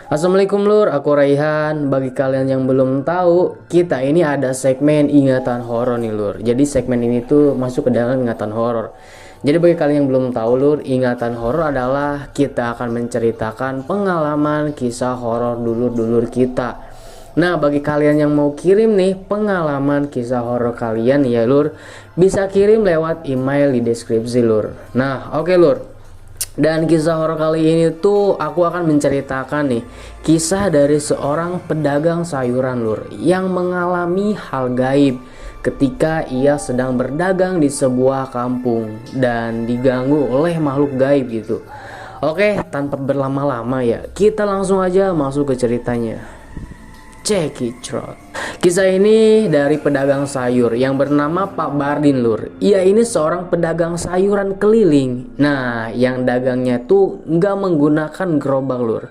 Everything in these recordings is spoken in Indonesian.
Assalamualaikum lur, aku Raihan. Bagi kalian yang belum tahu, kita ini ada segmen ingatan horor nih lur. Jadi segmen ini tuh masuk ke dalam ingatan horor. Jadi bagi kalian yang belum tahu lur, ingatan horor adalah kita akan menceritakan pengalaman kisah horor dulur-dulur kita. Nah, bagi kalian yang mau kirim nih pengalaman kisah horor kalian ya lur, bisa kirim lewat email di deskripsi lur. Nah, oke lur. Dan kisah horor kali ini tuh aku akan menceritakan nih kisah dari seorang pedagang sayuran lur yang mengalami hal gaib ketika ia sedang berdagang di sebuah kampung dan diganggu oleh makhluk gaib gitu. Oke, tanpa berlama-lama ya, kita langsung aja masuk ke ceritanya. Check it out. Kisah ini dari pedagang sayur yang bernama Pak Bardin lur. Ia ini seorang pedagang sayuran keliling. Nah, yang dagangnya tuh nggak menggunakan gerobak lur.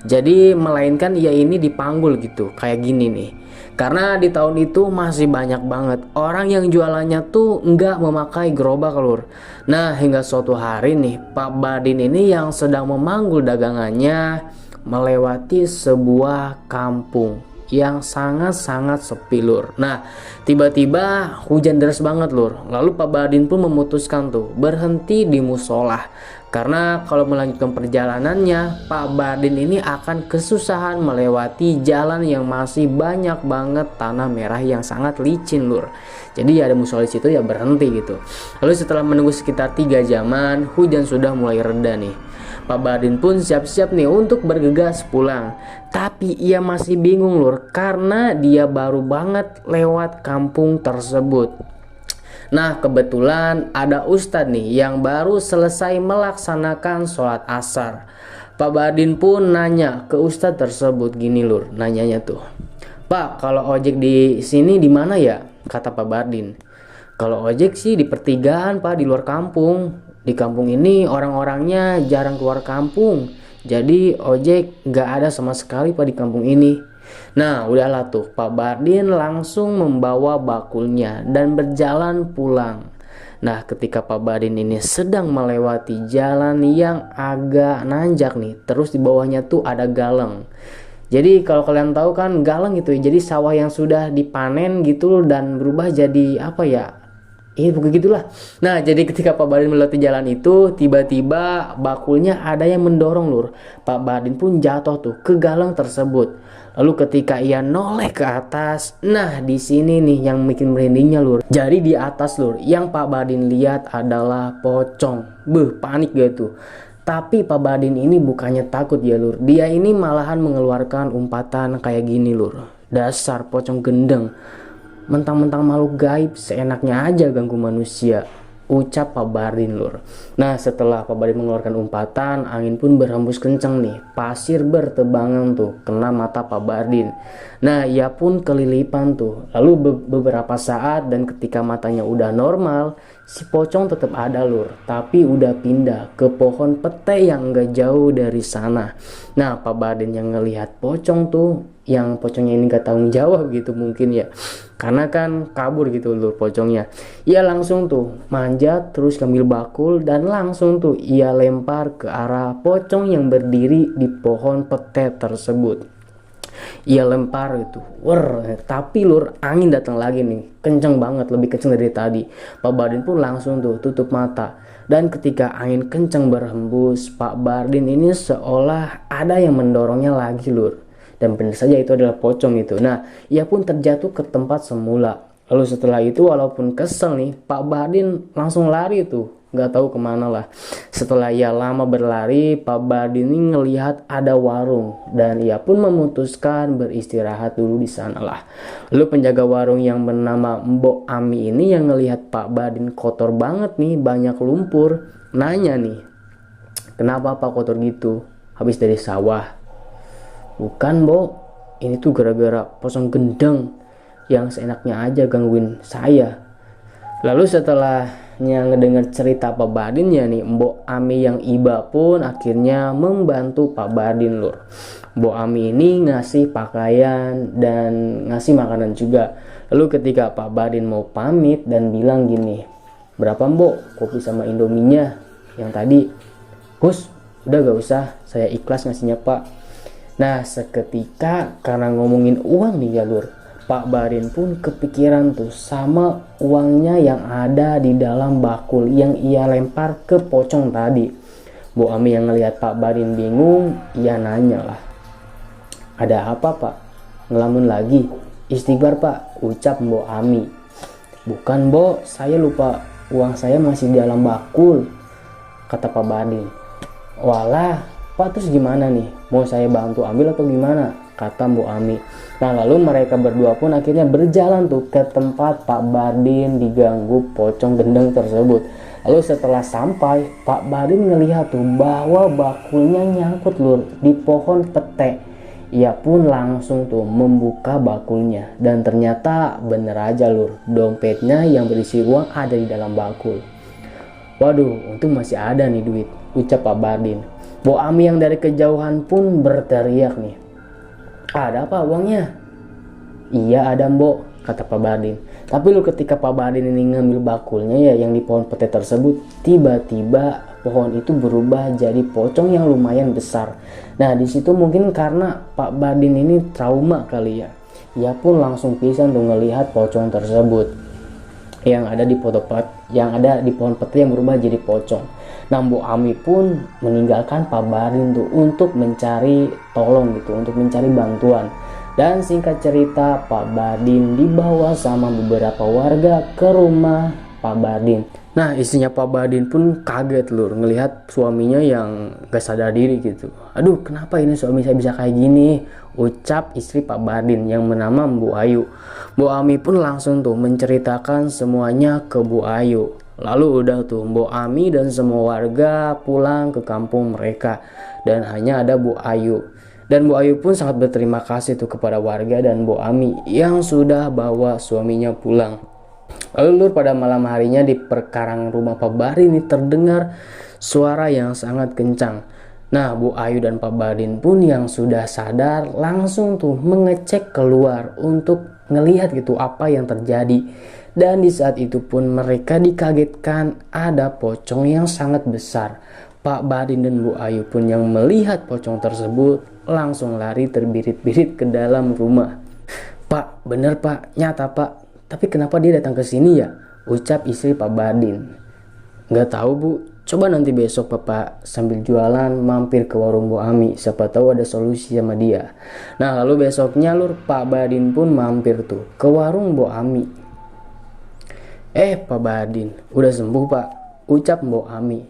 Jadi melainkan ia ini dipanggul gitu, kayak gini nih. Karena di tahun itu masih banyak banget orang yang jualannya tuh nggak memakai gerobak lur. Nah, hingga suatu hari nih Pak Bardin ini yang sedang memanggul dagangannya melewati sebuah kampung yang sangat-sangat sepi lur. Nah, tiba-tiba hujan deras banget lur. Lalu Pak Badin pun memutuskan tuh berhenti di musola. Karena kalau melanjutkan perjalanannya, Pak Badin ini akan kesusahan melewati jalan yang masih banyak banget tanah merah yang sangat licin lur. Jadi ada musola di situ ya berhenti gitu. Lalu setelah menunggu sekitar 3 jaman, hujan sudah mulai reda nih. Pak Badin pun siap-siap nih untuk bergegas pulang. Tapi ia masih bingung lur karena dia baru banget lewat kampung tersebut. Nah, kebetulan ada ustadz nih yang baru selesai melaksanakan sholat asar. Pak Badin pun nanya ke ustadz tersebut gini lur, nanyanya tuh. "Pak, kalau ojek di sini di mana ya?" kata Pak Badin. "Kalau ojek sih di pertigaan Pak, di luar kampung. Di kampung ini orang-orangnya jarang keluar kampung. Jadi ojek nggak ada sama sekali Pak di kampung ini." Nah, udahlah tuh Pak Bardin langsung membawa bakulnya dan berjalan pulang. Nah, ketika Pak Bardin ini sedang melewati jalan yang agak nanjak nih, terus di bawahnya tuh ada galang. Jadi kalau kalian tahu kan galang gitu ya, jadi sawah yang sudah dipanen gitu dan berubah jadi apa ya? Begitulah. Nah, jadi ketika Pak Badin melewati jalan itu, tiba-tiba bakulnya ada yang mendorong lur. Pak Badin pun jatuh tuh ke galang tersebut. Lalu ketika ia noleh ke atas, nah di sini nih yang bikin merindingnya lur. Jadi di atas lur, yang Pak Badin lihat adalah pocong. Panik gitu. Tapi Pak Badin ini bukannya takut ya lur. Dia ini malahan mengeluarkan umpatan kayak gini lur. "Dasar pocong gendeng. Mentang-mentang makhluk gaib seenaknya aja ganggu manusia," ucap Pak Bardin lur. Nah, setelah Pak Bardin mengeluarkan umpatan, angin pun berhembus kencang nih. Pasir bertebangan tuh kena mata Pak Bardin. Nah, ia pun kelilipan tuh. Lalu beberapa saat dan ketika matanya udah normal, si pocong tetap ada lur, tapi udah pindah ke pohon pete yang gak jauh dari sana. Nah, Pak Bardin yang ngelihat pocong tuh, yang pocongnya ini gak tanggung jawab gitu mungkin ya, karena kan kabur gitu lur pocongnya. Ia langsung tuh manjat terus ambil bakul dan langsung tuh ia lempar ke arah pocong yang berdiri di pohon pete tersebut. Ia lempar itu, tapi lur angin datang lagi nih, kenceng banget, lebih kenceng dari tadi. Pak Bardin pun langsung tuh tutup mata. Dan ketika angin kenceng berhembus, Pak Bardin ini seolah ada yang mendorongnya lagi lur. Dan benar saja itu adalah pocong itu. Nah, ia pun terjatuh ke tempat semula. Lalu setelah itu walaupun kesel nih, Pak Bardin langsung lari tuh, nggak tahu kemana lah. Setelah ia lama berlari, Pak Bardin ini ngelihat ada warung dan ia pun memutuskan beristirahat dulu di sana lah. Lalu penjaga warung yang bernama Mbok Ami ini yang ngelihat Pak Bardin kotor banget nih, banyak lumpur, nanya nih, "Kenapa Pak kotor gitu? Habis dari sawah?" "Bukan, Bo. Ini tuh gara-gara pocong gendeng yang seenaknya aja gangguin saya." Lalu setelahnya ngedengar cerita Pak Badin ya nih, Mbok Ami yang iba pun akhirnya membantu Pak Badin lur. Mbok Ami ini ngasih pakaian dan ngasih makanan juga. Lalu ketika Pak Badin mau pamit dan bilang gini, "Berapa Mbok kopi sama indominya yang tadi?" "Gus, udah gak usah, saya ikhlas ngasihnya Pak." Nah, seketika karena ngomongin uang nih ya lur, Pak Badin pun kepikiran tuh sama uangnya yang ada di dalam bakul yang ia lempar ke pocong tadi. Bu Ami yang ngelihat Pak Badin bingung, ia nanya lah, ada apa Pak? Ngelamun lagi? Istighfar Pak, ucap Mbok Ami. Bukan Mbok, saya lupa uang saya masih di dalam bakul, kata Pak Badin. Walah, Pak terus gimana nih? Mau saya bantu ambil atau gimana? Kata Mbok Ami. Nah lalu mereka berdua pun akhirnya berjalan tuh ke tempat Pak Badin diganggu pocong gendeng tersebut. Lalu setelah sampai, Pak Badin ngelihat tuh bahwa bakulnya nyangkut lur di pohon pete. Ia pun langsung tuh membuka bakulnya dan ternyata bener aja lur, dompetnya yang berisi uang ada di dalam bakul. Waduh, untung masih ada nih duit, ucap Pak Badin. Bu Ami yang dari kejauhan pun berteriak nih, ada apa uangnya? Iya ada Mbok, kata Pak Badin. Tapi lu ketika Pak Badin ini ngambil bakulnya ya yang di pohon pete tersebut, tiba-tiba pohon itu berubah jadi pocong yang lumayan besar. Nah di situ mungkin karena Pak Badin ini trauma kali ya, ia pun langsung pisan tuh ngelihat pocong tersebut yang ada di pohon pete yang berubah jadi pocong. Nah Bu Ami pun meninggalkan Pak Badin tuh untuk mencari tolong gitu, untuk mencari bantuan. Dan singkat cerita, Pak Badin dibawa sama beberapa warga ke rumah Pak Badin. Nah istrinya Pak Badin pun kaget lur ngelihat suaminya yang gak sadar diri gitu. Aduh kenapa ini suami saya bisa kayak gini, ucap istri Pak Badin yang bernama Bu Ayu. Bu Ami pun langsung tuh menceritakan semuanya ke Bu Ayu. Lalu udah tuh Bu Ami dan semua warga pulang ke kampung mereka dan hanya ada Bu Ayu. Dan Bu Ayu pun sangat berterima kasih tuh kepada warga dan Bu Ami yang sudah bawa suaminya pulang. Lalu lur pada malam harinya di perkarangan rumah Pak Badin ini terdengar suara yang sangat kencang. Nah Bu Ayu dan Pak Badin pun yang sudah sadar langsung tuh mengecek keluar untuk ngelihat gitu apa yang terjadi. Dan di saat itu pun mereka dikagetkan ada pocong yang sangat besar. Pak Badin dan Bu Ayu pun yang melihat pocong tersebut langsung lari terbirit-birit ke dalam rumah. Pak, bener Pak, nyata Pak. Tapi kenapa dia datang ke sini ya? Ucap istri Pak Badin. Gak tahu Bu, coba nanti besok Bapak sambil jualan mampir ke warung Bu Ami. Siapa tahu ada solusi sama dia. Nah lalu besoknya lur Pak Badin pun mampir tuh ke warung Bu Ami. Pak Badin, udah sembuh Pak, ucap Bu Ami.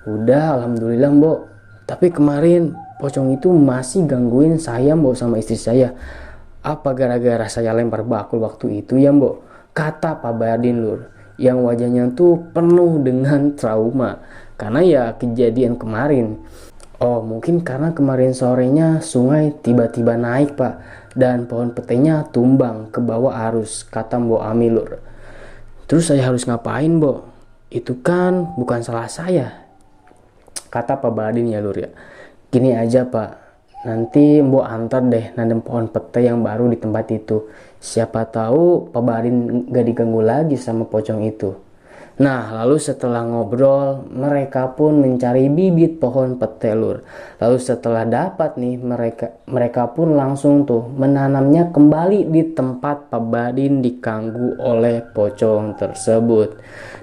Udah alhamdulillah Mbok, tapi kemarin pocong itu masih gangguin saya Mbok sama istri saya. Apa gara-gara saya lempar bakul waktu itu ya Mbok? Kata Pak Badin lur, yang wajahnya tuh penuh dengan trauma karena ya kejadian kemarin. Oh mungkin karena kemarin sorenya sungai tiba-tiba naik Pak, dan pohon petenya tumbang ke bawah arus, kata Mbok Ami lur. Terus saya harus ngapain Mbok? Itu kan bukan salah saya, kata Pak Badin ya lur ya. Gini aja Pak, nanti Mbok antar deh nanam pohon pete yang baru di tempat itu. Siapa tahu Pak Badin gak diganggu lagi sama pocong itu. Nah lalu setelah ngobrol mereka pun mencari bibit pohon pete lur. Lalu setelah dapat nih mereka pun langsung tuh menanamnya kembali di tempat Pak Badin diganggu oleh pocong tersebut.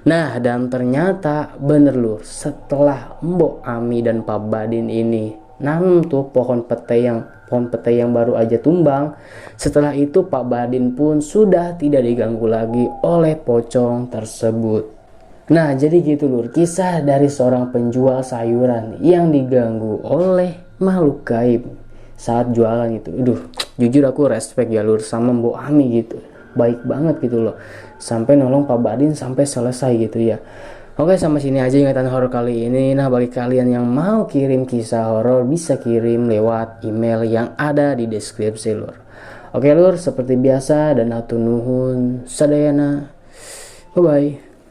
Nah dan ternyata bener lur, setelah Mbok Ami dan Pak Badin ini nanam tuh pohon pete yang baru aja tumbang, setelah itu Pak Badin pun sudah tidak diganggu lagi oleh pocong tersebut. Nah jadi gitu lur, kisah dari seorang penjual sayuran yang diganggu oleh makhluk gaib saat jualan itu. Jujur aku respect ya lur sama Mbok Ami gitu, baik banget gitu loh, sampai nolong Pak Badin sampai selesai gitu ya. Oke, sampai sini aja ingatan horor kali ini. Nah bagi kalian yang mau kirim kisah horor bisa kirim lewat email yang ada di deskripsi lur. Oke lur, seperti biasa dan hatur nuhun sadayana, bye bye.